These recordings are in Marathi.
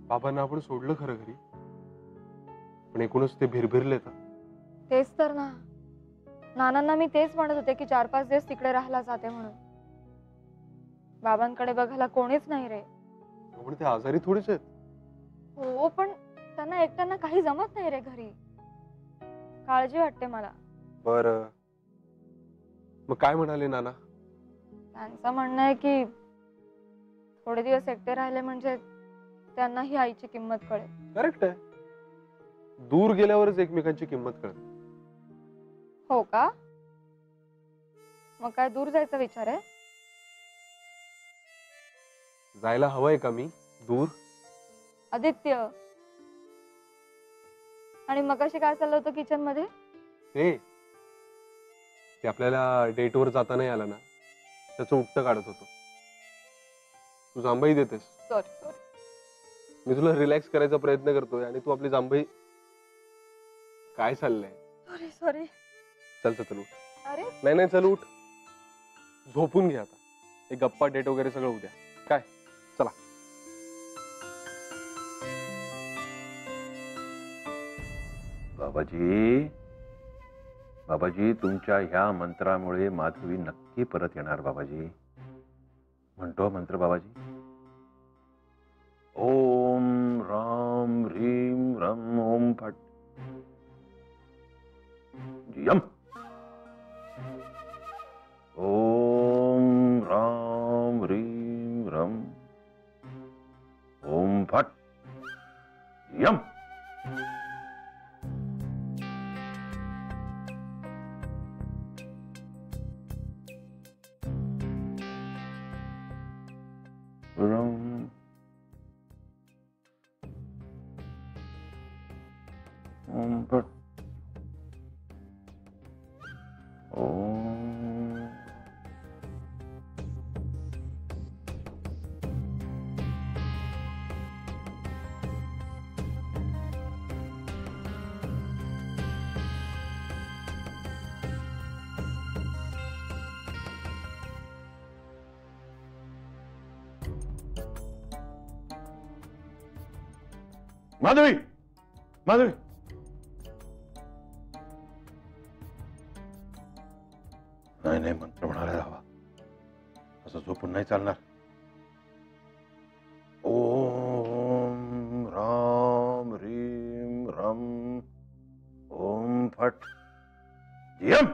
बाबांना आपण सोडलं खरं घरी, पण एकूणच ते भिरभिरले तर. तेच तर ना, नानांना मी तेच म्हणत होते की 4-5 दिवस तिकडे राहायला जाते म्हणून. बाबांकडे बघायला कोणीच नाही रे. पण ते आजारी थोडेच आहेत. हो, पण त्यांना एकट्यांना काही जमत नाही रे घरी. काळजी वाटते मला. बर, मग काय म्हणाले नाना? त्यांचं म्हणणं आहे की थोडे दिवस एकटे राहिले म्हणजे त्यांनाही आईची किंमत कळेल. करेक्ट आहे. दूर गेल्यावरच एकमेकांची किंमत कळते. हो का? मग काय दूर जायचा विचार आहे? जायला हवंय का मी दूर? आदित्य, आणि मगाशी काय चाललं होतं किचन मध्ये? ते आपल्याला डेटवर जाता नाही आला ना, त्याचं उपट काढत होतो. तू जांभई देतेस. सॉरी. मी तुला रिलॅक्स करायचा प्रयत्न करतोय आणि तू आपली जांभई. काय चाललंय? सॉरी. चल चल उठ. अरे नाही चल उठ. झोपून घे आता. एक गप्पा डेट वगैरे सगळं उद्या. काय? चला. बाबाजी, तुमच्या ह्या मंत्रामुळे माधवी नक्की परत येणार बाबाजी. म्हणतो मंत्र बाबाजी. ओम राम ह्रीम रम ओम फट यम. ओम राम ह्रीम रम ओम फट यम. माधवी, माधवी, नाही मंत्र म्हणायला हवा. असं झोपून नाही चालणार. ओम राम ह्रीम रम ओम फट यम.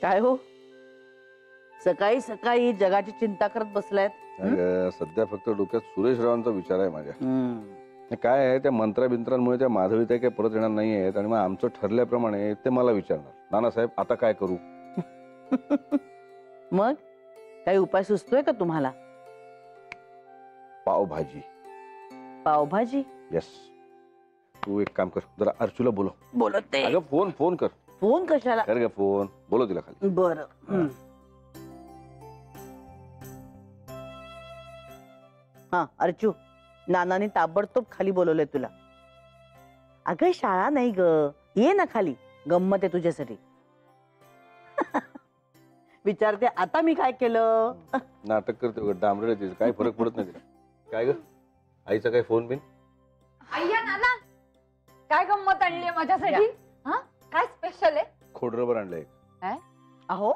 काय हो, सकाळी सकाळी जगाची चिंता करत बसलायत? सध्या फक्त डोक्यात सुरेश रावांचा विचार आहे माझ्या. काय आहे, त्या मंत्राबिंत्रांमुळे त्या माधवीताई काही परत येणार नाही आहेत आणि मग आमचं ठरल्याप्रमाणे ते मला विचारणार, नानासाहेब आता काय करू? मग काही उपाय सुचतोय का तुम्हाला? पावभाजी. पावभाजी? येस. तू एक काम कर, जरा अर्चूला बोलो. बोलते. अगं फोन कर. फोन कशाला? कर ग फोन, बोलो तिला खाली. बरं. हा अर्चू, नानाने ताबडतोब खाली बोलवलंय तुला. अगं शाळा नाही ग, ये ना खाली, गंमत आहे तुझ्यासाठी. विचारते आता मी काय केलं? नाटक करते डांबरे तिचं काही फरक पडत नाही तिला. काय ग, आईचा काय फोन बिन? अय्या नाना, काय गंमत आणलीये माझ्यासाठी? हा, काय स्पेशल आहे? खोडरबर आणलंय. काय? अहो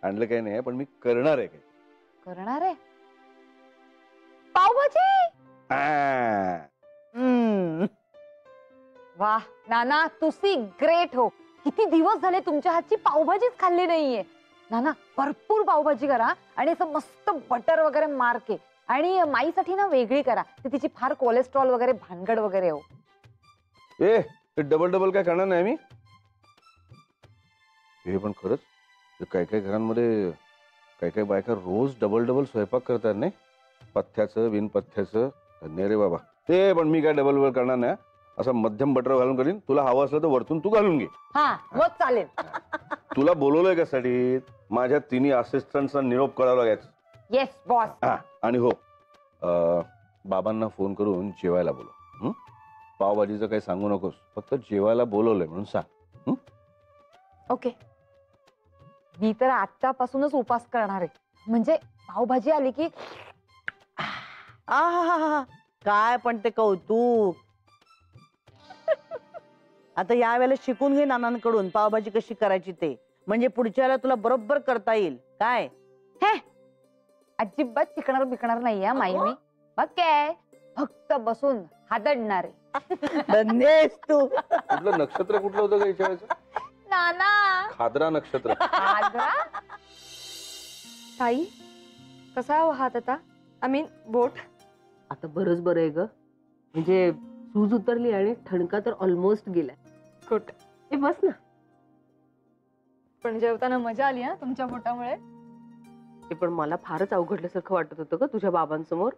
आणलं काही नाही, पण मी करणार आहे. काय करणार आहे? पावभाजी. वाह नाना, तुसी ग्रेट हो. किती दिवस झाले तुमच्या हातची पावभाजीच खाल्ली नाहीये. नाना, भरपूर पावभाजी करा आणि असं मस्त बटर वगैरे मारके, आणि माईसाठी ना वेगळी करा. तिची फार कोलेस्ट्रॉल वगैरे भानगड वगैरे हो. ए डबल काय करणार नाही मी. हे पण खरंच काही काही घरांमध्ये काही काही बायका रोज डबल स्वयंपाक करतात नाही, पथ्याचं बिनपथ्याचं. धन्य रे बाबा. ते पण मी काय डबल करणार नाही. असं मध्यम बटर घालून करीन. तुला हवं असलं तर वरतून तू घालून घे. हा मग चालेल. तुला बोलवलंय कशासाठी? माझ्या तिन्ही असिस्टंटचा निरोप करावा लागायचा. Yes boss. आणि हो, बाबांना फोन करून जेवायला बोलव. हं? पावभाजीचं काही सांगू नकोस, फक्त जेवायला बोलवलंय म्हणून सांग. ओके. मी तर आजच्यापासूनच उपास करणार आहे. म्हणजे पावभाजी आली की आहाहाहा, काय पण ते कौतुक. आता या वेळेला शिकून घे नानांकडून पावभाजी कशी करायची ते, म्हणजे पुढच्या वेळेला तुला बरोबर करता येईल. काय हे अजिबात शिकणार बिकणार नाहीये माई मी. मग काय फक्त बसून हादडणार आहे. धन्य आहेस तू. कुठलं नक्षत्र कुठलं होतं का विचारायचं? नाना खादरा नक्षत्र. आजरा ताई कसा आहे हो हात आता? आय मीन बोट. आता बरंच बरं आहे ग, म्हणजे सूज उतरली आणि ठणका तर ऑलमोस्ट गेलाय. गुड. ए बस ना. पण जेवताना मजा आली हा तुमच्या बोटामुळे. ते पण मला फारच अवघडल्यासारखं वाटत होतं ग तुझ्या बाबांसमोर.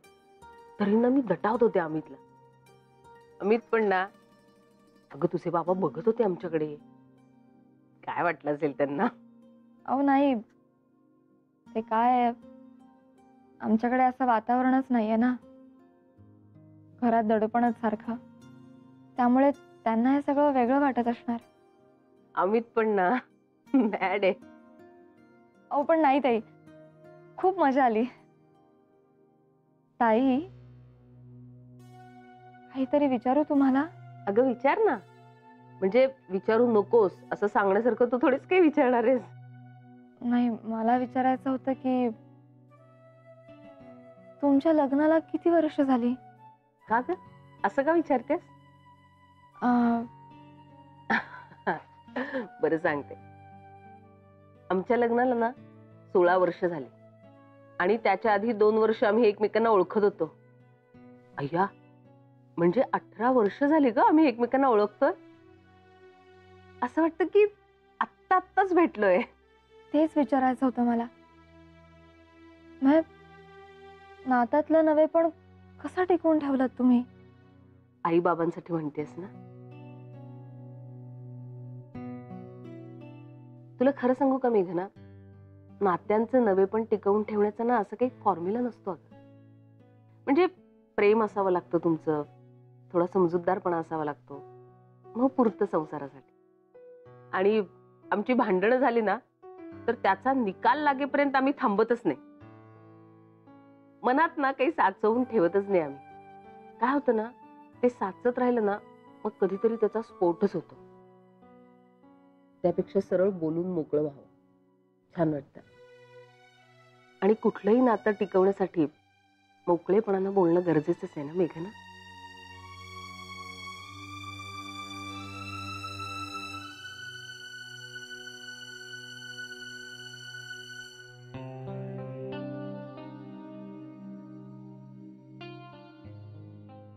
तरी ना मी दटावत होते अमितला. अमित पण ना, अगं तुझे बाबा बघत होते आमच्याकडे. काय वाटलं असेल त्यांना? अहो नाही, ते काय आमच्याकडे असं वातावरणच नाहीये ना, घरात दडपणच सारखं, त्यामुळे त्यांना हे सगळं वेगळं वाटत असणार. अमित पण ना मॅड आहे. अहो पण नाही ताई, खूप मजा आली. ताई काहीतरी विचारू तुम्हाला? अगं विचार ना. म्हणजे विचारू नकोस असं सांगण्यासारखं तू थोडीच काही विचारणार आहेस. नाही, मला विचारायचं होतं की तुमच्या लग्नाला किती वर्ष झाली? का ग असं का विचारतेस? बरं सांगते. आमच्या लग्नाला ना 16 वर्ष झाली आणि त्याच्या आधी 2 वर्ष आम्ही एकमेकांना ओळखत होतो. अय्या, म्हणजे 18 वर्ष झाली ग आम्ही एकमेकांना ओळखतोय. असं वाटतं की आत्ताच भेटलोय. तेच विचारायचं होतं मला. नात्यातलं नवे पण कसा टिकवून ठेवलात तुम्ही? आई बाबांसाठी म्हणतेस ना? तुला खरं सांगू का मेघना, नात्यांचं नवे पण टिकवून ठेवण्याचा ना असं काही फॉर्म्युला नसतो अगं. म्हणजे प्रेम असावं लागतं तुमचं, थोडा समजूतदारपणा असावा लागतो, मग पुरतं संसारासाठी. आणि आमची भांडणं झाली ना तर त्याचा निकाल लागेपर्यंत आम्ही थांबतच नाही. मनात ना काही साचवून ठेवतच नाही आम्ही. काय होतं ना, ते साचत राहिलं ना मग कधीतरी त्याचा स्फोटच होतो. त्यापेक्षा सरळ बोलून मोकळं व्हावं, छान वाटतं. आणि कुठलंही नातं टिकवण्यासाठी मोकळेपणानं बोलणं गरजेचंच आहे ना मेघना?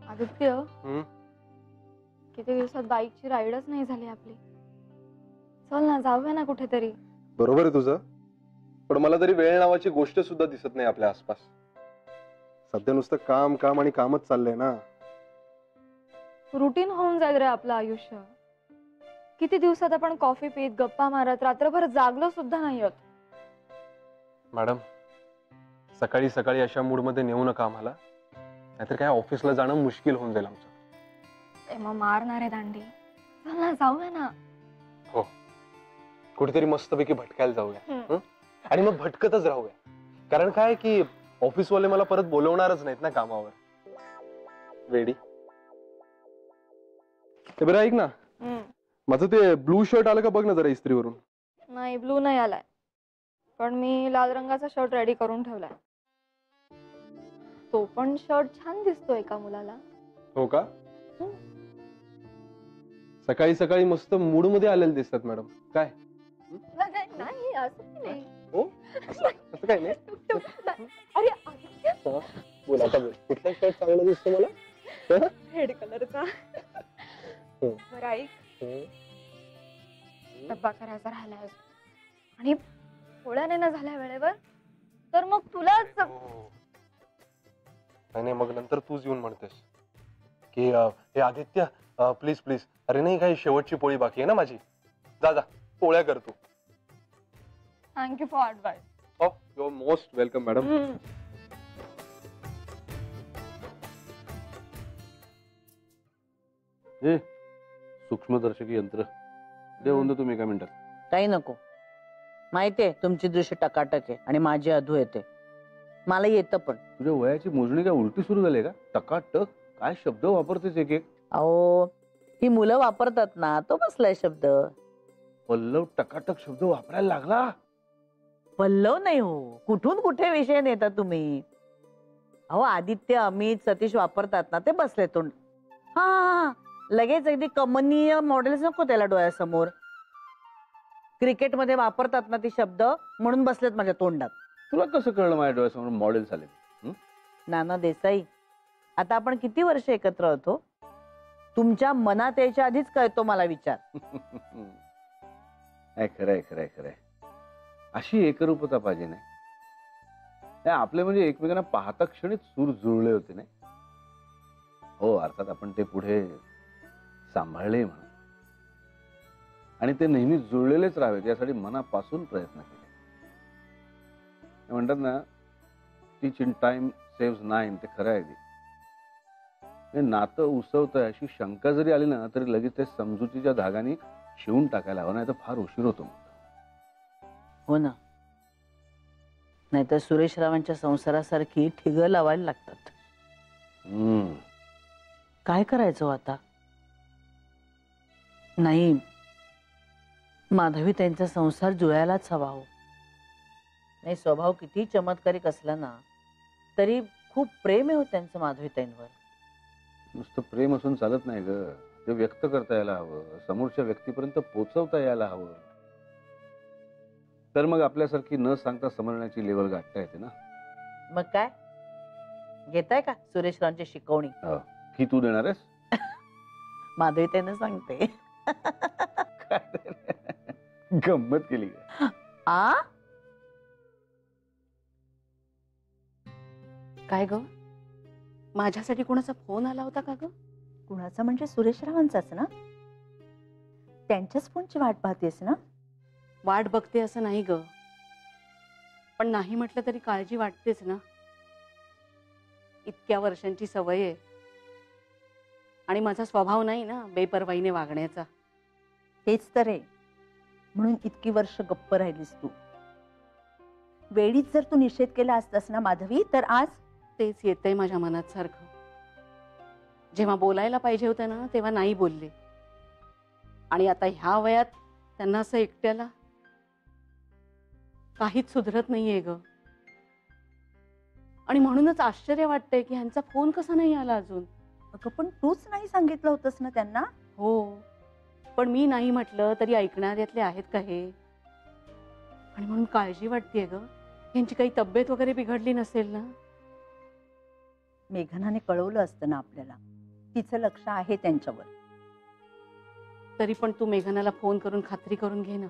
आदित्य, हम्म? किती दिवसात बाईकची राईडच नाही झाली आपली. चल ना, जाऊया ना कुठेतरी. बरोबर आहे तुझं, पण मला तरी वेळ नावाची गोष्ट सुद्धा दिसत नाही आपल्या आसपास. सध्या नुसतं काम काम आणि कामच चाललंय ना. रुटीन होऊन जाईल रे आपलं आयुष्य. किती दिवसात आपण कॉफी पीत गप्पा मारत रात्रभर जागलो सुद्धा नाही होत. मॅडम, सकाळी सकाळी अशा मूड मध्ये नेऊ नका आम्हाला, नाहीतर काय ऑफिसला जाणं मुश्किल होऊन जाईल आमचं. ते मग मारणार आहे दांडी. चल ना, जाऊया ना. हो, कुठेतरी मस्तपैकी भटकायला जाऊया. हं? आणि मग भटकतच राहूया. कारण काय की ऑफिसवाले मला परत बोलवणारच नाहीत ना कामावर. वेडी. ते बरं ऐक ना, माझं ते ब्लू शर्ट आलं का बघ ना जरा इस्त्रीवरून. नाही, ब्लू नाही आलाय, पण मी लाल रंगाचा शर्ट रेडी करून ठेवलाय. तो पण शर्ट छान दिसतोय का मुलाला? हो का? सकाळी सकाळी मस्त मूड मध्ये आलेले दिसतात मॅडम. काय नाही, असं नाही. हो, असं काय नाही. अरे आदित्य, बोल आता, बोल कुठला शर्ट चांगला दिसतो मला? रेड कलरचा. बरं ऐक, डब्बा करायचा राहिलाय अजून. आणि पोळ्या नाही ना झाल्या वेळेवर तर मग तुलाच. नाही मग नंतर तूच येऊन म्हणतेस की हे आदित्य प्लीज प्लीज. अरे नाही, काही शेवटची पोळी बाकी आहे ना माझी. जा जा, पोळ्या कर तू. Thank you for advice. हो, you are most welcome madam. ए सूक्ष्मदर्शकी यंत्र देऊन दे तुम्ही एका मिनिटात. काही नको. माहितीये तुमची दृष्टी टकाटक आहे आणि माझी अधू येते. मला येतं पण. तुझ्या वयाची मोजणी काय उलटी सुरू झाली का? टकाटक काय शब्द वापरतेस एक एक. अहो ही मुलं वापरतात ना, तो बसलाय शब्द. पल्लव टकाटक शब्द वापरायला लागला. पल्लव नाही हो, कुठून कुठे विषय नेता तुम्ही. अहो आदित्य, अमित, सतीश वापरतात ना, ते बसले तोंड. हा लगेच अगदी कमनीय मॉडेल्स नको त्याला डोळ्यासमोर. क्रिकेटमध्ये वापरतात ना ती शब्द, म्हणून बसलेत माझ्या तोंडात. तुला कसं कळलं माझ्या डोळ्यासमोर मॉडेल झाले? नाना देसाई, आता आपण किती वर्ष एकत्र होतो? तुमच्या मनात यायच्या आधीच कळतो मला विचार. खरंय खरंय खरंय. अशी एकरूपता पाहिजे नाही. आपले म्हणजे एकमेकांना पाहता क्षणीच सूर जुळले होते नाही. हो अर्थात आपण ते पुढे सांभाळले म्हणून, आणि ते नेहमी जुळलेलेच राहावेत यासाठी मनापासून प्रयत्न केले. म्हणतात ना, टीच इन टाइम सेव्स 9. ते खरं आहे. ते नातं उसवतंय अशी शंका जरी आली ना, तरी लगेच ते समजुतीच्या धागाने शिवून टाकायला हवं, नाही तर फार उशीर होतो. हो ना, नाहीतर सुरेश रावांच्या संसारासारखी ठिगं लावायला लागतात. काय करायचं आता? नाही, माधवी त्यांचा संसार जुळायलाच हवा हो. नाही, स्वभाव किती चमत्कारिक असला ना, तरी खूप प्रेम आहे हो त्यांचं माधवीताईंवर. नुसतं प्रेम असून चालत नाही ग. ते व्यक्त करता यायला हवं, समोरच्या व्यक्तीपर्यंत पोहोचवता यायला हवं. तर मग आपल्यासारखी न सांगता समजण्याची लेवल गाठता येते ना. मग काय घेताय का सुरेश रावांची शिकवणी? ही तू देणार आहेस? माधवीताईंना सांगते. गंमत केली का? आ काय ग, माझ्यासाठी कोणाचा फोन आला होता का ग? कुणाचा म्हणजे सुरेश रावांचाच ना? त्यांच्याच फोनची वाट पाहतेस ना? वाट बघते असं नाही ग, पण नाही म्हटलं तरी काळजी वाटतेच ना. इतक्या वर्षांची सवय आहे आणि माझा स्वभाव नाही ना बेपर्वाईने वागण्याचा. तेच तर आहे, म्हणून इतकी वर्ष गप्प राहिलीस तू. वेळीच जर तू निषेध केला असतास ना माधवी, तर आज तेच येतंय माझ्या मनात सारखं. जेव्हा बोलायला पाहिजे होतं ना, तेव्हा नाही बोलले, आणि आता ह्या वयात त्यांना असं एकट्याला काहीच सुधरत नाहीये ग. आणि म्हणूनच आश्चर्य वाटतंय की ह्यांचा फोन कसा नाही आला अजून. अगं पण तूच नाही सांगितलं होतंस ना त्यांना? हो, पण मी नाही म्हटलं तरी ऐकणाऱ्यातले आहेत का हे? आणि म्हणून काळजी वाटतेय ग, यांची काही तब्येत वगैरे बिघडली नसेल ना. मेघनाने कळवलं असतं ना आपल्याला, तिचं लक्ष आहे त्यांच्यावर. तरी पण तू मेघनाला फोन करून खात्री करून घे ना.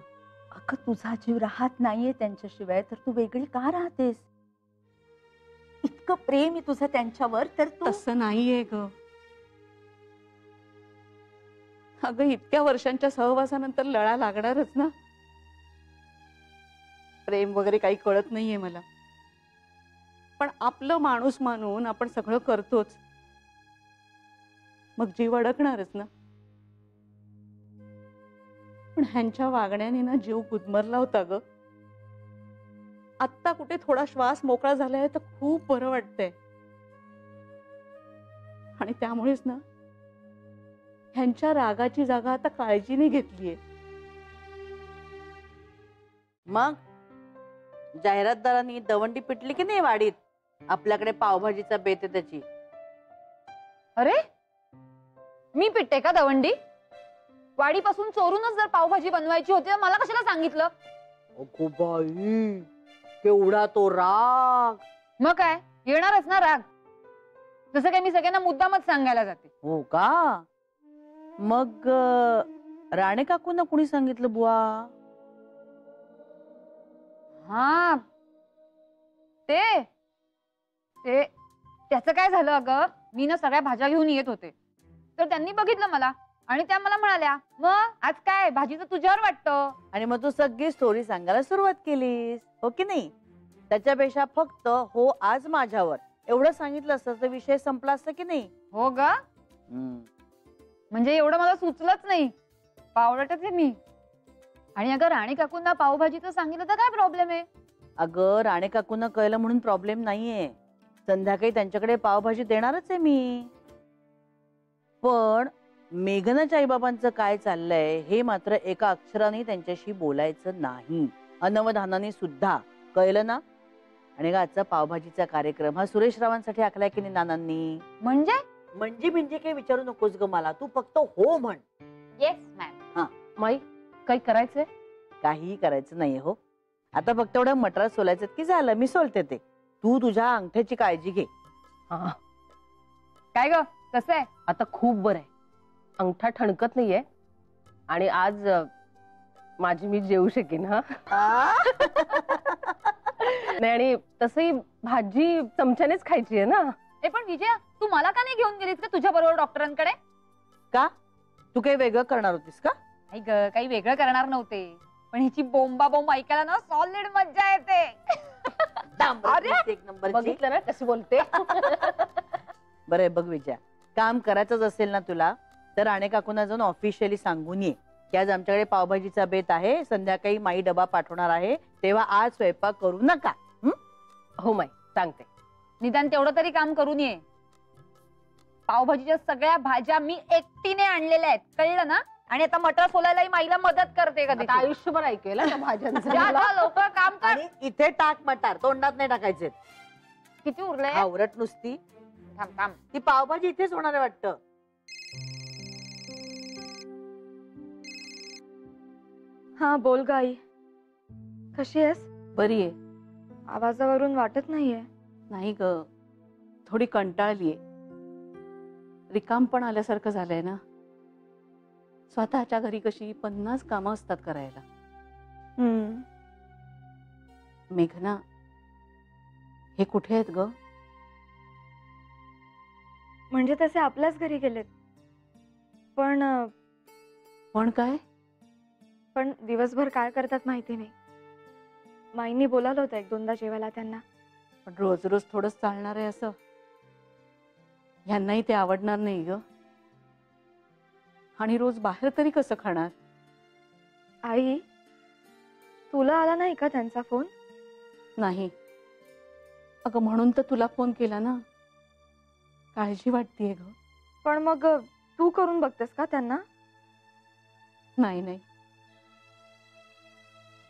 अगं तुझा जीव राहत नाहीये त्यांच्याशिवाय, तर तू वेगळी का राहतेस? इतकं प्रेम आहे तुझं त्यांच्यावर, तर तू तसं नाहीये ग. अगं इतक्या वर्षांच्या सहवासानंतर लळा लागणारच ना. प्रेम वगैरे काही कळत नाहीये मला, पण आपलं माणूस मानून आपण सगळं करतोच, मग जीव अडकणारच ना. पण ह्यांच्या वागण्याने ना जीव गुदमरला होता ग. आत्ता कुठे थोडा श्वास मोकळा झालाय तर खूप बरं वाटतंय. आणि त्यामुळेच ना ह्यांच्या रागाची जागा आता काळजीने घेतलीये. मग जाहिरातदारांनी दवंडी पिटली की नाही वाडीत? आपल्याकडे पावभाजीचा बेत आहे त्याची. अरे मी पिटते का दवंडी? वाडीपासून चोरूनच जर पावभाजी बनवायची होती तर मला कशाला सांगितलं? अगो बाई, केवढा तो राग. मग काय येणारच ना राग, जसं काही मी सगळ्यांना मुद्दामच सांगायला जाते. हो का? मग राणे काकूंना कुणी सांगितलं बुवा? हा ते ते त्याचं काय झालं अगं, मी ना सगळ्या भाज्या घेऊन येत होते, तर त्यांनी बघितलं मला आणि त्या मला म्हणाल्या, मग आज काय भाजीचं तुझ्यावर वाटतं? आणि मग तू सगळी स्टोरी सांगायला सुरुवात केलीस, हो की नाही? त्याच्यापेक्षा फक्त हो आज माझ्यावर एवढं सांगितलं असतं तर विषय संपला असता की नाही? हो ग. म्हणजे एवढं मला सुचलंच नाही. पावडटच आहे मी. आणि अगं राणी काकूंना पावभाजीचं सांगितलं तर काय प्रॉब्लेम आहे? अगं राणे काकूंना कळलं म्हणून प्रॉब्लेम नाहीये. संध्याकाळी त्यांच्याकडे पावभाजी देणारच आहे मी. पण मेघनाच्या आईबाबांचं काय चाललंय हे मात्र एका अक्षराने त्यांच्याशी बोलायचं नाही. अनवधानाने सुद्धा. कळलं ना? आणि आजचा पावभाजीचा कार्यक्रम हा सुरेश रावांसाठी आखलाय की नाही नानांनी? म्हणजे म्हणजे काही विचारू नकोस ग मला. तू फक्त हो म्हण. Yes ma'am. माई काही करायचंय? काहीही करायचं नाही हो. आता फक्त एवढं मटार सोलायचं की झालं. मी सोलते ते. तू तुझ्या अंगठ्याची काळजी घे. हा, काय ग कसं आहे? आता खूप बरं आहे. अंगठा ठणकत नाहीये आणि आज माझी मी जेवू शकेन. हा नाही, आणि तसंही भाजी चमच्यानेच खायची आहे ना. ए पण विजया, तू मला का नाही घेऊन गेलीस का तुझ्या बरोबर डॉक्टरांकडे? का? तू काही वेगळं करणार होतीस का? नाही ग, काही वेगळं करणार नव्हते. पण हिची बोंबा बोंब ऐकायला ना सॉलिड मज्जा येते. अरे एक नंबरची. बघितलं ना कशी बोलते. बरं बघ विजया, काम करायचंच असेल ना तुला तर राणे काकूंना जाऊन ऑफिशियली सांगून ये की आज आमच्याकडे पावभाजीचा बेत आहे, संध्याकाळी माई डबा पाठवणार आहे, तेव्हा आज स्वयंपाक करू नका. हो माई, सांगते. निदान तेवढं तरी काम करून ये. पावभाजीच्या सगळ्या भाज्या मी एकटीने आणलेल्या आहेत, कळलं ना? आणि आता मटर सोलायलाही माईला मदत करते कधी. आता आयुष्यभर ऐकेल त्या भाज्यांचं. लवकर काम कर. आणि इथे टाक मटार, तोंडात नाही टाकायचे. किती उरले? आवरट नुसती. थांब थांब. ती पावभाजी इथेच होणार आहे वाटतं. हा बोल ग आई, कशी आहेस? बरी आहे. आवाजावरून वाटत नाहीये. नाही ग, थोडी कंटाळलीये. रिकाम पण आल्यासारखं झालंय ना. स्वतःच्या घरी कशी 50 कामं असतात करायला. मेघना, हे कुठे आहेत ग? म्हणजे तसे आपल्याच घरी गेलेत. पण काय? पण दिवसभर काय करतात माहिती नाही. माईंनी बोलावलं होतं 1-2दा जेवायला त्यांना. पण रोज रोज थोडंच चालणार आहे असं? ह्यांनाही ते आवडणार नाही ग. आणि रोज बाहेर तरी कसं खाणार? आई, तुला आला नाही का त्यांचा फोन? नाही अगं, म्हणून तर तुला फोन केला ना. काळजी वाटतेय ग. पण मग तू करून बघतेस का त्यांना? नाही नाही,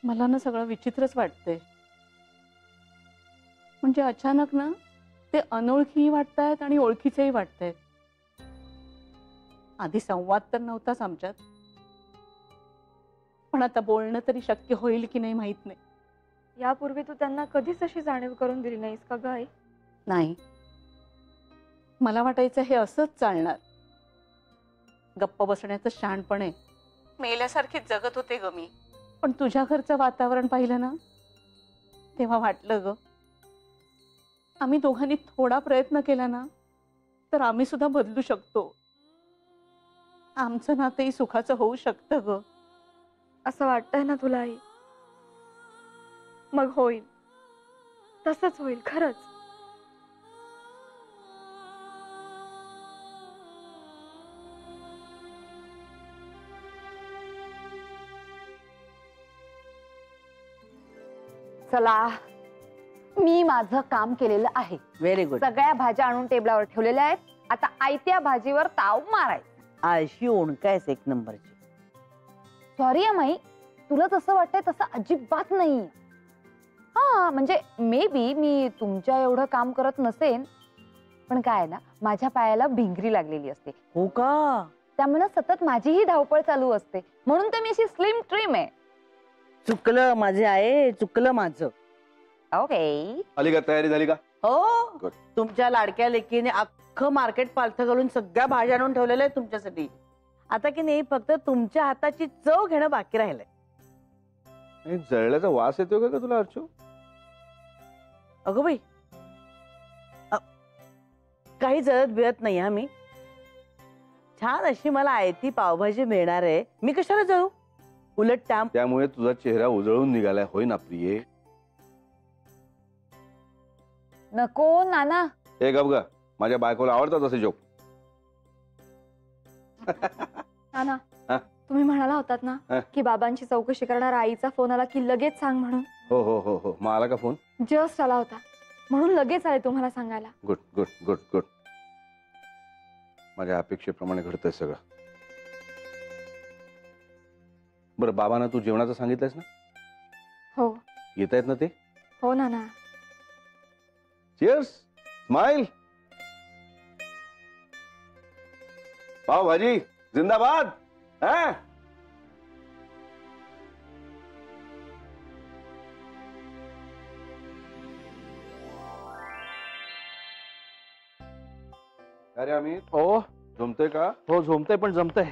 मला ना सगळं विचित्रच वाटतंय. म्हणजे अचानक ना ते अनोळखीही वाटतायत आणि ओळखीचेही वाटतायत. आधी संवाद तर नव्हताच आमच्यात, पण आता बोलणं तरी शक्य होईल की नाही माहित नाही. यापूर्वी तू त्यांना कधीच अशी जाणीव करून दिली नाहीस का ग आई? नाही, मला वाटायचं हे असंच चालणार. गप्प बसण्याचं शहाणपण आहे. मेल्यासारखीच जगत होते ग मी. पण तुझ्या घरचं वातावरण पाहिलं ना तेव्हा वाटलं ग, आम्ही दोघांनी थोडा प्रयत्न केला ना तर आम्ही सुद्धा बदलू शकतो. आमचं नातंही सुखाचं होऊ शकतं ग. असं वाटतंय ना तुला आई? मग होईल, तसंच होईल खरंच. चला, मी माझं काम केलेलं आहे. Very good. सगळ्या भाज्या आणून टेबलावर ठेवलेल्या आहेत. आता आयत्या भाजीवर ताव मारायचा. आळशी ओणकायस एक नंबरची. सॉरी माई, तुला तसं वाटतंय तसं अजिबात नाही. हा म्हणजे मे बी मी तुमच्या एवढं काम करत नसेन, पण काय ना माझ्या पायाला भिंगरी लागलेली असते. हो का? त्यामुळे सतत माझीही धावपळ चालू असते. म्हणून तर मी अशी स्लिम ट्रिम आहे. चुकलं माझे आहे, चुकलं माझं. ओके. आली का? तयारी झाली का? हो, Good. तुमच्या लाडक्या लेकीने अख्खं मार्केट पालथं घालून सगळ्या भाज्या आणून ठेवलेल्या आहेत तुमच्यासाठी. आता की नाही फक्त तुमच्या हाताची चव घेणं बाकी राहिलंय. आणि जळल्याचा वास येतोय का तुला अर्चू? अगं बाई, काही जळत बिळत नाही हा मी. छान अशी मला आयती पावभाजी मिळणार आहे, मी कशाला जळू? उलट त्यामुळे तुझा चेहरा उजळून निघालाय होय ना प्रिये? नको नाना. हे गप ग, माझ्या बायकोला आवडतात असे जोक. नाना हा? तुम्ही म्हणाला होतात ना हा? की बाबांची चौकशी करणार आईचा फोन आला की लगेच सांग म्हणून. हो हो हो हो, मग आला का फोन? जस्ट आला होता म्हणून लगेच आले तुम्हाला सांगायला. Good good good good. माझ्या अपेक्षेप्रमाणे घडतंय सगळं. बरं, बाबांना तू जेवणाचं सांगितलंयस ना? हो येत आहेत ना ते? हो नाना. चिअर्स. स्माइल. पाव भाजी जिंदाबाद. हा? अरे अमित, हो जमतंय का? हो झोमतंय पण जमतंय.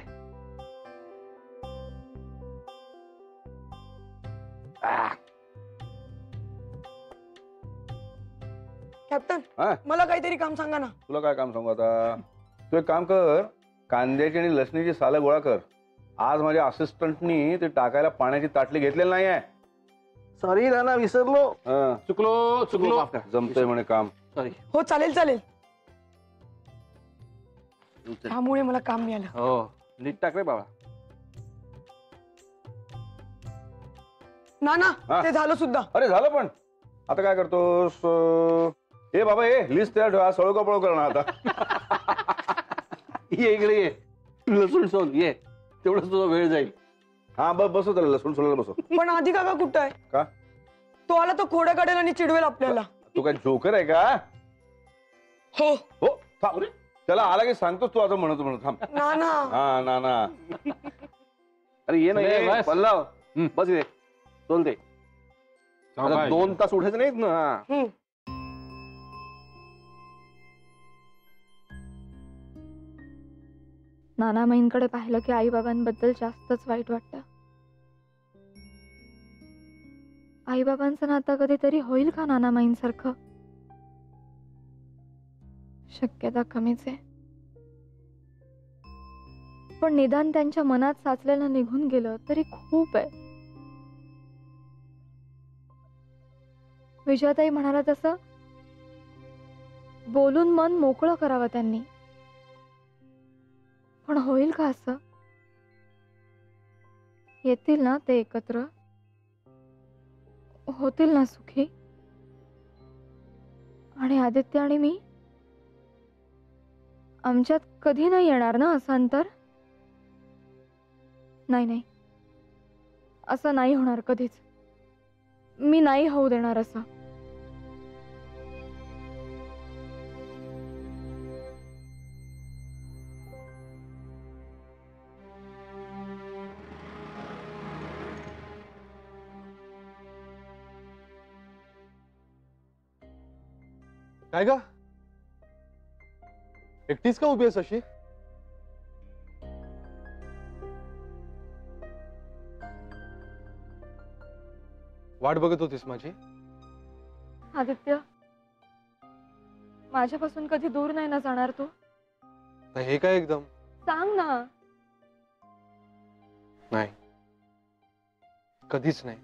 कॅप्टन हा? मला काहीतरी काम सांगा ना. तुला काय काम सांगू आता? तू एक काम कर, कांद्याची आणि लसणीची सालं गोळा कर. आज माझ्या असिस्टंटनी ते टाकायला पाण्याची ताटली घेतलेली नाही आहे. सॉरी नाना विसरलो. हं, चुकलो चुकलो. माफ करा. जमतंय म्हणे काम. सॉरी. हो चालेल चालेल. त्यामुळे मला काम मिळालं. हो नीट टाक रे बाबा. ना हा? ना ते झालं सुद्धा. अरे झालं पण आता काय करतोस? हे बाबा हे लिस्ट तयार ठेवा. सळो कपळो करणार आता. ये इकडे ये. लसूण सोल ये. तेवढंच तुझा वेळ जाईल. हा बसो त्याला, लसूण सोलायला बसो. पण आधी काका कुठं आहे? का? तो आला तो खोड्या काढेल आणि चिडवेल आपल्याला. तू काय जोकर आहे का? हो हो थांब. त्याला आला की सांगतोस तू आता म्हणत थांब. ना ना. हा ना ना. अरे ये ना चले, ये. बस. पल्लव बस इथे. चल दे. आता 2 तास उठायचं नाहीत ना. हम्म. नानामाईंकडे पाहिलं की आई बाबांबद्दल जास्तच वाईट वाटतं. आई बाबांचं नातं कधीतरी होईल का नानामाईंसारखं? शक्यता कमीच आहे. पण निदान त्यांच्या मनात साचलेलं निघून गेलं तरी खूप आहे. विजयाताई म्हणाला तसं बोलून मन मोकळं करावं त्यांनी. पण होईल का असं? येतील ना ते एकत्र? होतील ना सुखी? आणि आदित्य आणि मी, आमच्यात कधी नाही येणार ना असं अंतर? नाही नाही, असं नाही होणार कधीच. मी नाही होऊ देणार असं. काय ग, एकटीच का उभी आहेस अशी? वाट बघत होतीस माझी? आदित्य, माझ्यापासून कधी दूर नाही ना जाणार तू? तर हे काय एकदम? सांग ना. नाही, कधीच नाही.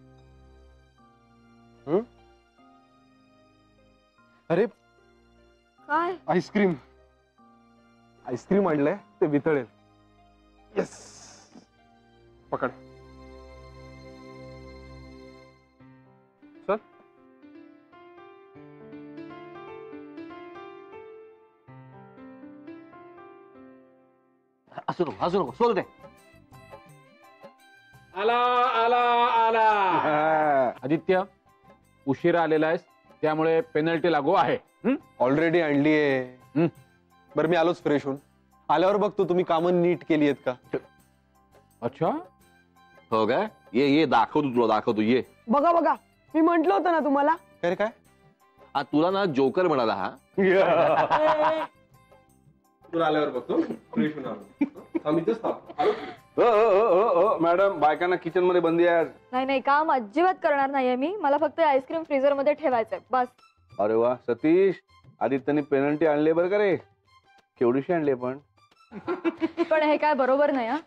अरे काय? आईस्क्रीम आईस्क्रीम आणलंय, ते वितळेल. येस, पकड. चल. असू नको सोड दे. आला आला आला. आदित्य, उशिरा आलेला आहेस त्यामुळे पेनल्टी लागू आहे. ऑलरेडी आणली आहे. बरं, मी आलोच फ्रेश होऊन. आल्यावर बघतो तुम्ही कामं नीट केली आहेत का. अच्छा, हो काय? ये ये दाखवतो तुला, दाखवतो ये. बघा बघा, मी म्हंटल होतं ना तुम्हाला. काय काय? तुला ना जोकर म्हणाला हा. तुला आल्यावर बघतो. फ्रेश होऊन आलो. आम्ही तेच थांबतो. मॅडम, बायकांना किचन मध्ये बंदी आहे. नाही नाही, काम अजिबात करणार नाहीये मी. मला फक्त आईस्क्रीम फ्रीजर मध्ये ठेवायचंय बस. अरे वा सतीश, आदित्यने पेनल्टी आणली बरं का रे. केवढीशी आणली पण? पण हे काय बरोबर नाही हा.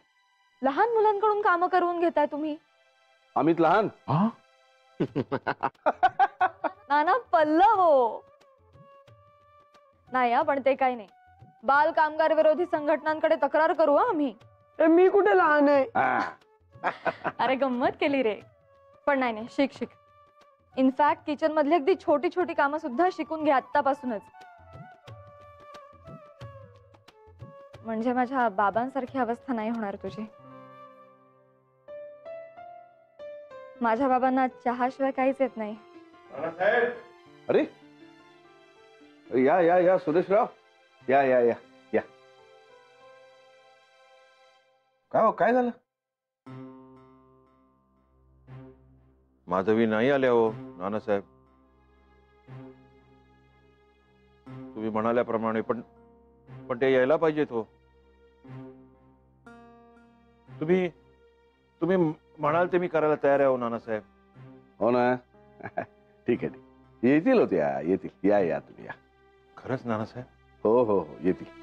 लहान मुलांकडून काम करून घेताय तुम्ही. अमित लहान? नाना पल्लव हो. नाही हा, पण ते काही नाही. बाल कामगार विरोधी संघटनांकडे तक्रार करू हं आम्ही. ए, मी कुठे लहान आहे? अरे गंमत केली रे. पण नाही नाही, शिक शिक. इनफॅक्ट किचन मधली अगदी छोटी छोटी कामं सुद्धा शिकून घे आत्तापासूनच. म्हणजे माझ्या बाबांसारखी अवस्था नाही होणार तुझी. माझ्या बाबांना चहाशिवाय काहीच येत नाही. अरे या या या सुरेशराव, या या या या. काय हो, काय झालं? माधवी नाही आल्या हो नानासाहेब. तुम्ही म्हणाल्याप्रमाणे पण पण ते यायला पाहिजेत हो. तुम्ही तुम्ही म्हणाल ते मी करायला तयार आहे हो नानासाहेब. हो ना. ठीक आहे, ठीक. येतील होते, येतील. या या तुम्ही या. खरंच नानासाहेब? हो हो हो, येतील.